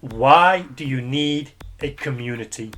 Why do you need a community?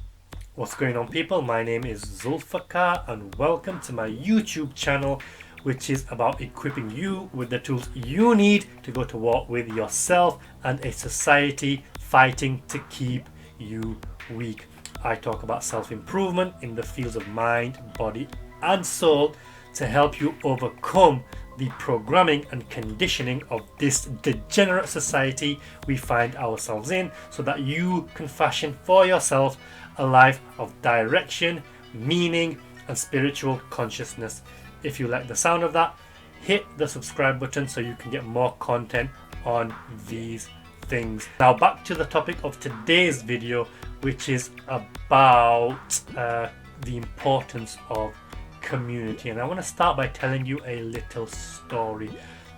What's going on, people? My name is Zulfikar and welcome to my YouTube channel, which is about equipping you with the tools you need to go to war with yourself and a society fighting to keep you weak. I talk about self-improvement in the fields of mind, body and soul to help you overcome the programming and conditioning of this degenerate society we find ourselves in, so that you can fashion for yourself a life of direction, meaning and spiritual consciousness. If you like the sound of that, hit the subscribe button so you can get more content on these things. Now back to the topic of today's video, which is about the importance of community. And I want to start by telling you a little story.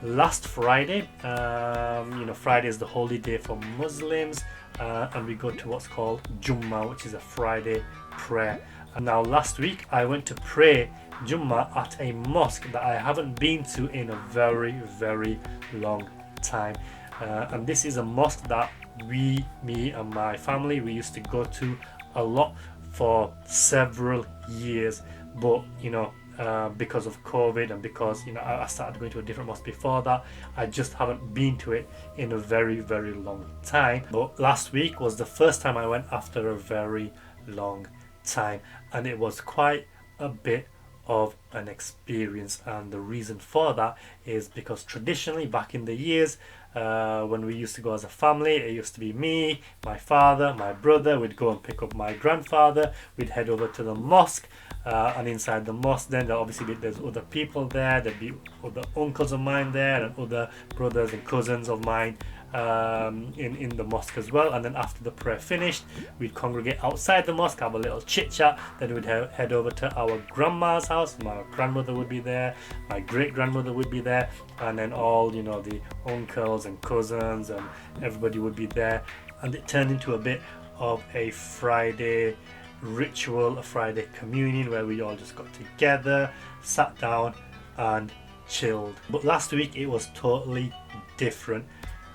Last Friday, Friday is the holy day for Muslims, and we go to what's called Jummah, which is a Friday prayer. And now last week I went to pray Jummah at a mosque that I haven't been to in a very, very long time. And this is a mosque that me and my family, we used to go to a lot for several years. But because of COVID and because I started going to a different mosque before that, I just haven't been to it in a very, very long time. But last week was the first time I went after a very long time, and it was quite a bit of an experience. And the reason for that is because traditionally back in the years, when we used to go as a family, it used to be me, my father, my brother. We'd go and pick up my grandfather, we'd head over to the mosque, and inside the mosque then there's other people there. There'd be other uncles of mine there and other brothers and cousins of mine in the mosque as well. And then after the prayer finished, we'd congregate outside the mosque, have a little chit chat. Then we'd head over to our grandma's house. My grandmother would be there, my great grandmother would be there, and then all the uncles and cousins and everybody would be there. And it turned into a bit of a Friday ritual, a Friday communion, where we all just got together, sat down and chilled. But last week it was totally different.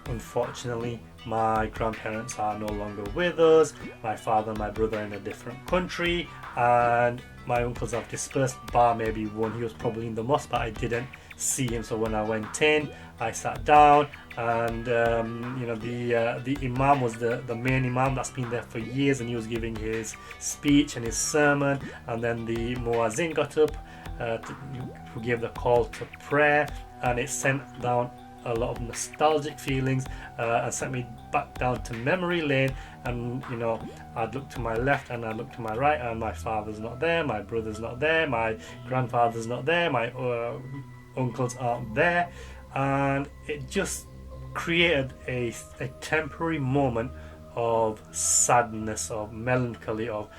Unfortunately, my grandparents are no longer with us. My father and my brother are in a different country, and my uncles have dispersed, bar maybe one. He was probably in the mosque, but I didn't see him. So when I went in, I sat down, and the imam was the main imam that's been there for years, and he was giving his speech and his sermon. And then the muazzin got up, who gave the call to prayer, and it sent down a lot of nostalgic feelings, and sent me back down to memory lane. And I'd look to my left and I'd look to my right, and my father's not there, my brother's not there, my grandfather's not there, my uncles aren't there, and it just created a temporary moment of sadness, of melancholy, of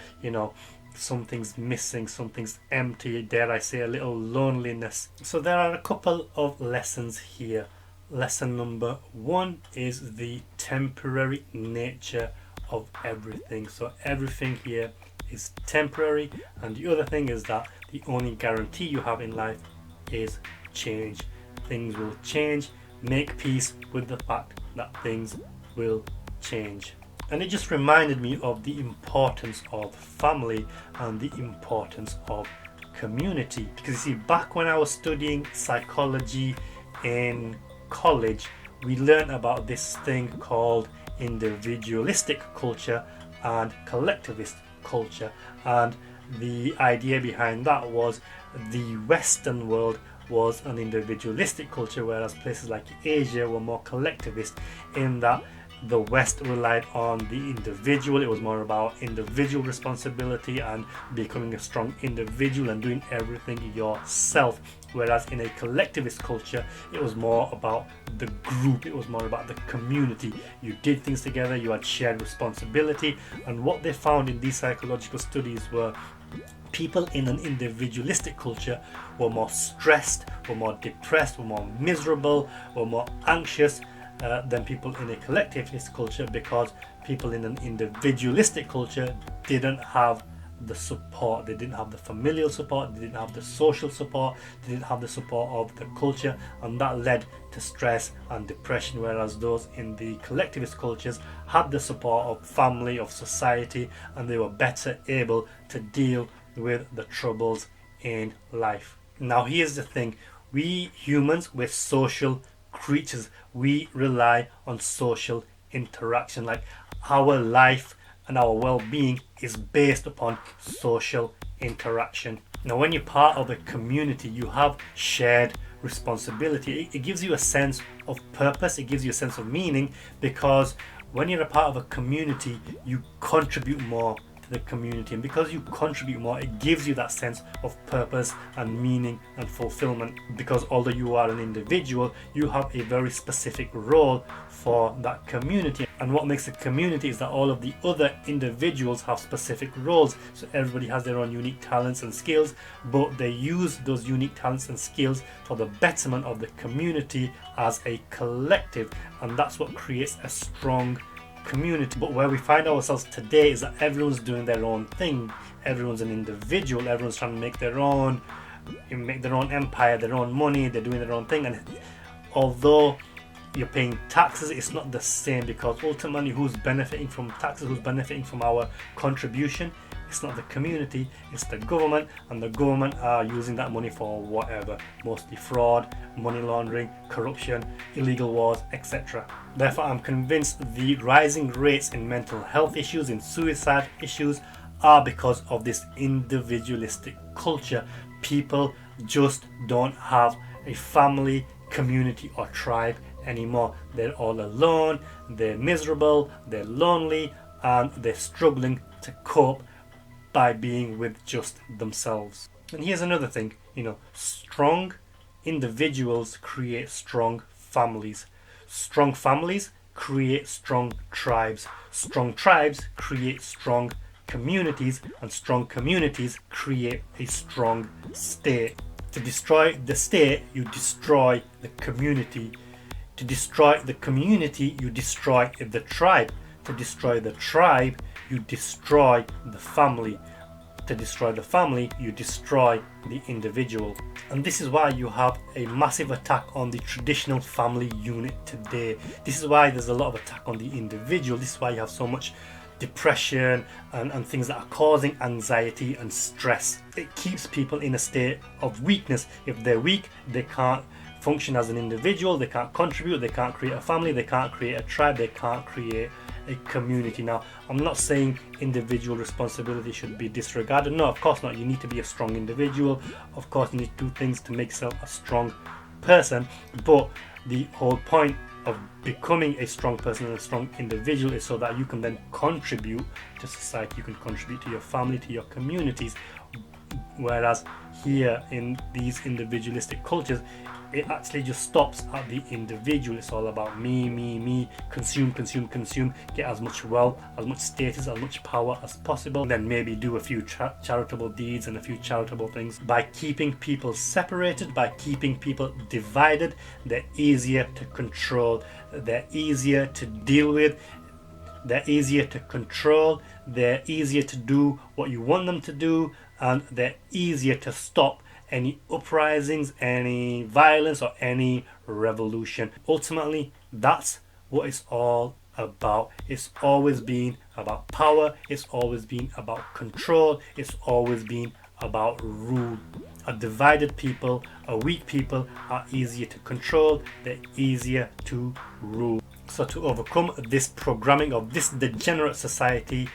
something's missing, something's empty, dare I say a little loneliness. So there are a couple of lessons here. Lesson number one is the temporary nature of everything. So everything here is temporary, and the other thing is that the only guarantee you have in life is change. Things will change. Make peace with the fact that things will change. And it just reminded me of the importance of family and the importance of community. Because you see, back when I was studying psychology in college, we learned about this thing called individualistic culture and collectivist culture. And the idea behind that was the Western world was an individualistic culture, whereas places like Asia were more collectivist, in that the West relied on the individual. It was more about individual responsibility and becoming a strong individual and doing everything yourself. Whereas in a collectivist culture, it was more about the group, it was more about the community. You did things together, you had shared responsibility. And what they found in these psychological studies were people in an individualistic culture were more stressed, were more depressed, were more miserable, were more anxious than people in a collectivist culture, because people in an individualistic culture didn't have the support. They didn't have the familial support, they didn't have the social support, they didn't have the support of the culture, and that led to stress and depression. Whereas those in the collectivist cultures had the support of family, of society, and they were better able to deal with the troubles in life. Now here's the thing, we humans, we're social creatures. We rely on social interaction. Like, our life and our well-being is based upon social interaction. Now when you're part of a community, you have shared responsibility. It gives you a sense of purpose, it gives you a sense of meaning, because when you're a part of a community, you contribute more to the community, and because you contribute more, it gives you that sense of purpose and meaning and fulfillment. Because although you are an individual, you have a very specific role for that community, and what makes a community is that all of the other individuals have specific roles. So everybody has their own unique talents and skills, but they use those unique talents and skills for the betterment of the community as a collective, and that's what creates a strong community. But where we find ourselves today is that everyone's doing their own thing, everyone's an individual, everyone's trying to make their own empire, their own money, they're doing their own thing. And although you're paying taxes, it's not the same, because ultimately who's benefiting from taxes, who's benefiting from our contribution? It's not the community, it's the government, and the government are using that money for whatever, mostly fraud, money laundering, corruption, illegal wars, etc. Therefore, I'm convinced the rising rates in mental health issues, in suicide issues, are because of this individualistic culture. People just don't have a family, community, or tribe anymore. They're all alone, they're miserable, they're lonely, and they're struggling to cope by being with just themselves. And here's another thing, strong individuals create strong families. Strong families create strong tribes. Strong tribes create strong communities, and strong communities create a strong state. To destroy the state, you destroy the community. To destroy the community, you destroy the tribe. To destroy the tribe, you destroy the family. To destroy the family, you destroy the individual. And this is why you have a massive attack on the traditional family unit today. This is why there's a lot of attack on the individual. This is why you have so much depression and things that are causing anxiety and stress. It keeps people in a state of weakness. If they're weak, they can't function as an individual, they can't contribute, they can't create a family, they can't create a tribe, they can't create a community. Now, I'm not saying individual responsibility should be disregarded. No, of course not. You need to be a strong individual. Of course, you need to do things to make yourself a strong person. But the whole point of becoming a strong person and a strong individual is so that you can then contribute to society, you can contribute to your family, to your communities. Whereas here in these individualistic cultures, it actually just stops at the individual. It's all about me, consume, get as much wealth, as much status, as much power as possible, and then maybe do a few charitable deeds and a few charitable things. By keeping people separated, by keeping people divided, they're easier to control, they're easier to deal with, they're easier to control, they're easier to do what you want them to do, and they're easier to stop any uprisings, any violence, or any revolution. Ultimately, that's what it's all about. It's always been about power, it's always been about control, it's always been about rule. A divided people, a weak people are easier to control, they're easier to rule. So to overcome this programming of this degenerate society,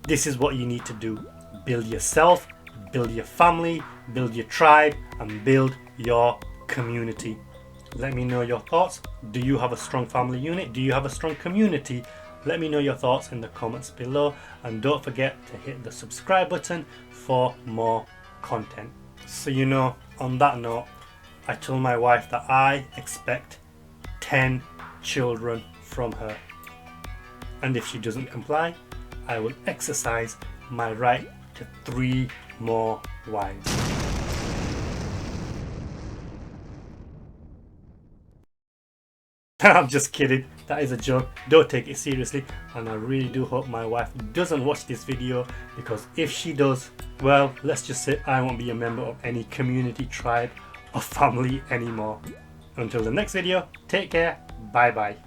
this is what you need to do. Build yourself, build your family, build your tribe, and build your community. Let me know your thoughts. Do you have a strong family unit? Do you have a strong community? Let me know your thoughts in the comments below, and don't forget to hit the subscribe button for more content. So on that note, I told my wife that I expect 10 children from her, and if she doesn't comply, I will exercise my right to 3 more wives. I'm just kidding. That is a joke. Don't take it seriously. And I really do hope my wife doesn't watch this video, because if she does, well, let's just say I won't be a member of any community, tribe or family anymore. Until the next video, take care. Bye bye.